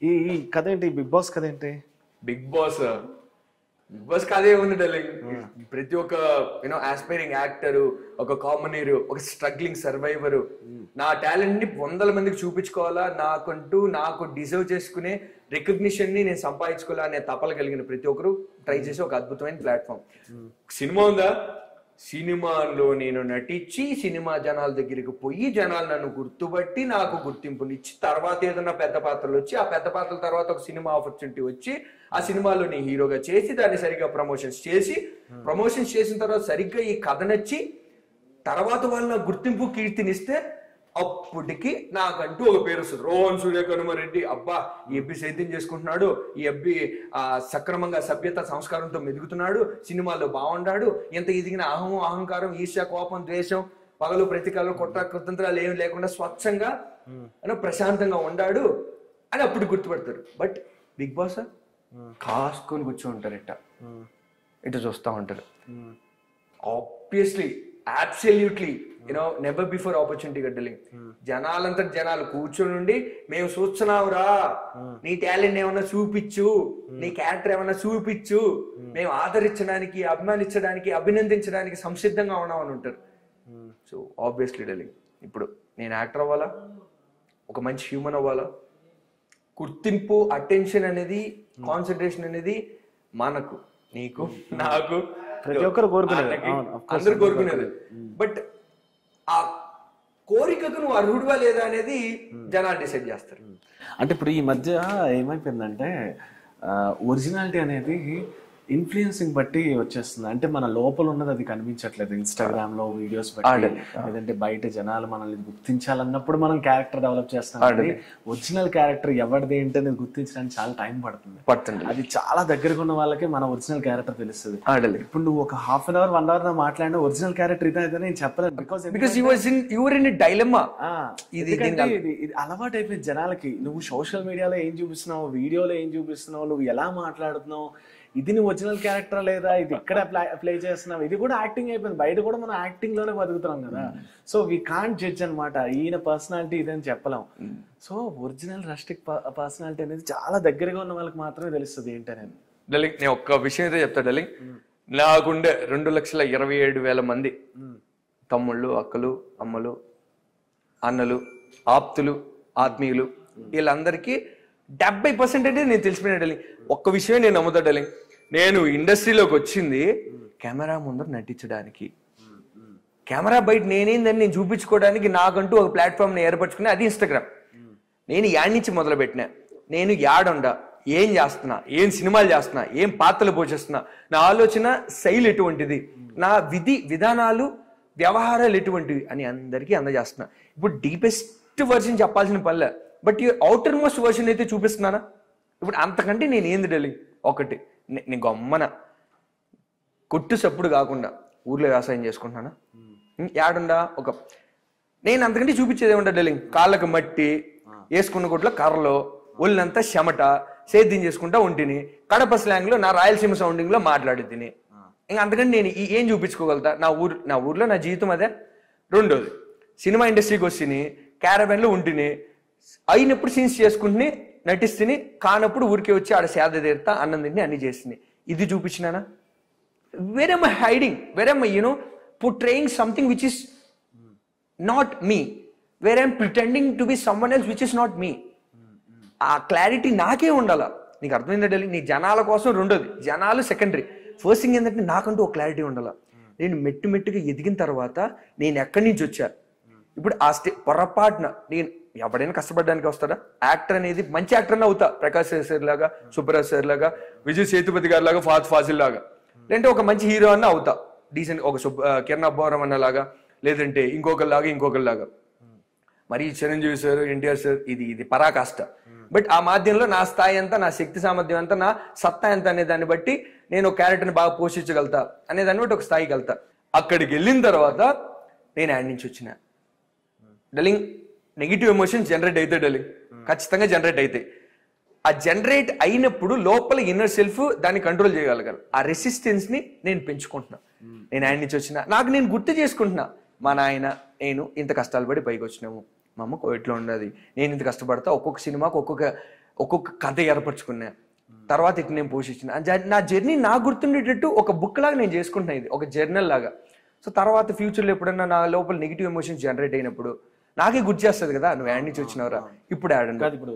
ఈ కథ ఏంటి, బిగ్ బాస్ కథ ఏంటి? బిగ్ బాస్ కథే ఉంది డార్లింగ్. ప్రతి ఒక్క ఆస్పైరింగ్ యాక్టర్, ఒక కామనర్, ఒక స్ట్రగ్లింగ్ సర్వైవర్ నా టాలెంట్ ని 100 మందికి చూపించుకోవాలా, నాకు డిజర్వ్ చేసుకునే రికగ్నిషన్ ని నేను సంపాదించుకోవాలా అనే తపల కలిగిన ప్రతి ఒక్కరు ట్రై చేసే ఒక అద్భుతమైన ప్లాట్ఫామ్. సినిమా ఉందా, సినిమాలో నేను నటించి సినిమా జనాల దగ్గరికి పోయి జనాలు నన్ను గుర్తుపట్టి నాకు గుర్తింపునిచ్చి తర్వాత ఏదైనా పెద్ద పాత్రలు వచ్చి ఆ పెద్ద పాత్రల తర్వాత ఒక సినిమా ఆపర్చునిటీ వచ్చి ఆ సినిమాలో నేను హీరోగా చేసి దాన్ని సరిగ్గా ప్రమోషన్స్ చేసిన తర్వాత సరిగ్గా ఈ కథ నచ్చి తర్వాత వాళ్ళు నాకు గుర్తింపు కీర్తినిస్తే అప్పటికి నాకంటూ ఒక పేరు వస్తుంది. రోహన్ సూర్య కనుమరెడ్డి, అబ్బా ఈ అబ్బి సేద్యం చేసుకుంటున్నాడు, ఈ అబ్బి సక్రమంగా సభ్యత సంస్కారంతో మెదుగుతున్నాడు, సినిమాల్లో బాగుండాడు, ఎంత ఎదిగిన అహంకారం, ఈర్ష్య, కోపం, ద్వేషం, పగలు ప్రతీకాలు, కుతంత్రాలు ఏమి లేకుండా స్వచ్ఛంగా ప్రశాంతంగా ఉండాడు అని అప్పుడు గుర్తుపడతారు. బట్ బిగ్ బాస్ కాసుకొని కూర్చోంటారు, ఇట్లా చూస్తూ ఉంటారు. Obviously absolutely never before opportunity cuddling. జనాలు కూర్చొని మేము చూస్తున్నావురా, నీ టాలెంట్ ఏమన్నా చూపించు, నీ క్యారెక్టర్ ఏమన్నా చూపించు, మేము ఆదరించడానికి, అభిమానించడానికి, అభినందించడానికి సంసిద్ధంగా ఉన్నామని ఉంటారు. సో ఆబ్వియస్లీ డార్లింగ్, ఇప్పుడు నేను యాక్టర్ అవ్వాలా, ఒక మంచి హ్యూమన్ అవ్వాలా, గుర్తింపు, అటెన్షన్ అనేది, కాన్సన్ట్రేషన్ అనేది మనకు, నీకు, నాకు, ప్రతి ఒక్కరు కోరుకునేది, అందరు కోరుకునేది. బట్ ఆ కోరికకు నువ్వు అర్హుడువా లేదా అనేది జనాలు డిసైడ్ చేస్తారు. అంటే ఇప్పుడు ఈ మధ్య ఏమైపోయిందంటే ఒరిజినాలిటీ అనేది ఇన్ఫ్లుయెన్సింగ్ బట్టి వచ్చేస్తుంది. అంటే మన లోపల ఉన్నది అది కనిపించట్లేదు. ఇన్స్టాగ్రామ్ లో వీడియోస్ బట్టి, లేదంటే బయట జనాలు మనల్ని గుర్తించాలన్నప్పుడు మనం క్యారెక్టర్ డెవలప్ చేస్తాం. ఒరిజినల్ క్యారెక్టర్ ఎవరిది ఏంటి అనేది గుర్తించడానికి చాలా టైం పడుతుంది. అది చాలా దగ్గరగా ఉన్న వాళ్ళకి మన ఒరిజినల్ క్యారెక్టర్ తెలుస్తుంది. ఇప్పుడు నువ్వు ఒక హాఫ్ అన్ అవర్ 1 అవర్ మాట్లాడిన ఒరిజినల్ క్యారెక్టర్ ఇదే నేను చెప్పలేను. ఇది అలవాటు అయిపోయింది జనాలకి. నువ్వు సోషల్ మీడియాలో ఏం చూపిస్తున్నావు, వీడియోలో ఏం చూపిస్తున్నావు, నువ్వు ఎలా మాట్లాడుతున్నావు, ఇది నీ ఒరిజినల్ క్యారెక్టర్ లేదా, ఇది ఇక్కడ ప్లే చేస్తున్నావు, ఇది కూడా యాక్టింగ్ అయిపోయింది. బయట కూడా మనం యాక్టింగ్ లోనే బతుకుతున్నాం కదా. సో వీ కాంట్ జడ్జ్ అనమాట, ఈయన పర్సనాలిటీ ఇదని చెప్పలేం. సో ఒరిజినల్ రస్టిక్ పర్సనాలిటీ అనేది చాలా దగ్గరగా ఉన్న వాళ్ళకి మాత్రమే తెలుస్తుంది ఏంటనేది. డార్లింగ్, నేను ఒక్క విషయం అయితే చెప్తా డార్లింగ్. నాకుండే 2,27,000 మంది తమ్ముళ్ళు, అక్కలు, అమ్మలు, అన్నలు, ఆప్తులు, ఆత్మీయులు, వీళ్ళందరికీ 70% అంటే నేను తెలిసిపోయిన డార్లింగ్. ఒక్క విషయం నేను నమ్ముతా డార్లింగ్, నేను ఇండస్ట్రీలోకి వచ్చింది కెమెరా ముందర నటించడానికి, కెమెరా బయట నేనేందని నేను చూపించుకోవడానికి నాకంటూ ఒక ప్లాట్ఫామ్ ఏర్పరచుకున్నా, అది ఇన్స్టాగ్రామ్. నేను యాడ్ నుంచి మొదలు పెట్టినా, నేను యాడుండా, ఏం చేస్తున్నా, ఏం సినిమాలు చేస్తున్నా, ఏం పాత్రలు పోషిస్తున్నా, నా ఆలోచన శైలి ఎటువంటిది, నా విధానాలు, వ్యవహారాలు ఎటువంటివి అని అందరికీ అందజేస్తున్నా. ఇప్పుడు డీపెస్ట్ వర్షన్ చెప్పాల్సిన పనిలే, బట్ ఈ అవుటర్ మోస్ట్ వర్షన్ అయితే చూపిస్తున్నానా. ఇప్పుడు అంతకంటే నేను ఏంది డార్లింగ్, ఒకటి నేను గమ్మన కొట్టు సప్పుడు కాకుండా ఊర్లో వ్యవసాయం చేసుకుంటున్నానా, యాడుండా ఒక నేను అంతకంటే చూపించేది ఏమంటా డార్లింగ్, కాళ్ళకు మట్టి, వేసుకున్న కొట్లో కర్రలో, ఒళ్ళంతా చెమట, సేద్యం చేసుకుంటా ఉంటిని, కడప స్లాంగ్ లో, నా రాయలసీమ సౌండింగ్ లో మాట్లాడిద్దిని. ఇంకా అంతకంటే నేను ఏం చూపించుకోగలుగుతా. నా ఊర్లో నా జీవితం అదే. రెండోది, సినిమా ఇండస్ట్రీకి వచ్చి క్యారవాన్ లో ఉంటిని, అయినప్పుడు సీన్స్ చేసుకుంటుని నటిస్తుని, కానప్పుడు ఊరికే వచ్చి ఆడ సేద తీరుతా, అన్నం తిని అన్ని చేస్తుంది. ఇది చూపించినానా? Where am I hiding? Where am I, portraying something which is not me? Where I'm pretending to be someone else which is not me? ఆ క్లారిటీ నాకే ఉండాలా. నీకు అర్థమైందా డార్లింగ్? నీ జనాల కోసం రెండోది, జనాలు సెకండరీ. ఫస్ట్ థింగ్ ఏంటంటే నాకంటూ ఒక క్లారిటీ ఉండాలా. నేను మెట్టుగా ఎదిగిన తర్వాత నేను ఎక్కడి నుంచి వచ్చా. ఇప్పుడు ఆ పొరపాటున నేను ఎవడైనా కష్టపడడానికి వస్తాడా? యాక్టర్ అనేది మంచి యాక్టర్ అన్న అవుతా, ప్రకాష్ సార్ లాగా, సుబ్బరాజ్ సార్ లాగా, విజయ్ సేతుపతి గారి లాగా, ఫాజిల్ లాగా, లేదంటే ఒక మంచి హీరో అన్న అవుతా, డీసెంట్ ఒక కిరణ్ అబ్బవరం అన్నలాగా, లేదంటే ఇంకొకరిలాగా. మరి చిరంజీవి సార్, ఎన్టీఆర్ సార్, ఇది పరాకాష్ట. బట్ ఆ మాధ్యంలో నా స్థాయి ఎంత, నా శక్తి సామర్థ్యం ఎంత, నా సత్తా ఎంత అనే దాన్ని బట్టి నేను ఒక క్యారెక్టర్ని బాగా పోషించగలుగుతా అనే దాన్ని బట్టి ఒక స్థాయికి వెళ్తా. అక్కడికి వెళ్ళిన తర్వాత నేను యాడ్ నుంచి వచ్చిన డార్లింగ్, నెగిటివ్ ఎమోషన్స్ జనరేట్ అవుతాయి డార్లింగ్, ఖచ్చితంగా జనరేట్ అవుతాయి. ఆ జనరేట్ అయినప్పుడు లోపల ఇన్నర్ సెల్ఫ్ దాన్ని కంట్రోల్ చేయగలగాలి. ఆ రెసిస్టెన్స్ ని నేను పెంచుకుంటున్నా. నేను యాడ్ నుంచి వచ్చిన నాకు నేను గుర్తు చేసుకుంటున్నా, మా నాయన నేను ఇంత కష్టాలు పడి పైకి వచ్చినాము, మా అమ్మకు ఎట్లా ఉండదు, నేను ఇంత కష్టపడతా, ఒక్కొక్క సినిమాకు ఒక్కొక్క ఒక్కొక్క కథ ఏర్పరచుకున్నా, తర్వాత ఇటు నేను పోషించిన నా జర్నీ నాకు గుర్తుండేటట్టు ఒక బుక్ లాగా నేను చేసుకుంటున్నా, ఇది ఒక జర్నల్ లాగా. సో తర్వాత ఫ్యూచర్లో ఎప్పుడన్నా నా లోపల నెగిటివ్ ఎమోషన్స్ జనరేట్ అయినప్పుడు నాకే గుర్తు చేస్తుంది కదా, నువ్వు యాడ్ నుంచి వచ్చినవరా, ఇప్పుడు యాడ్ ఇప్పుడు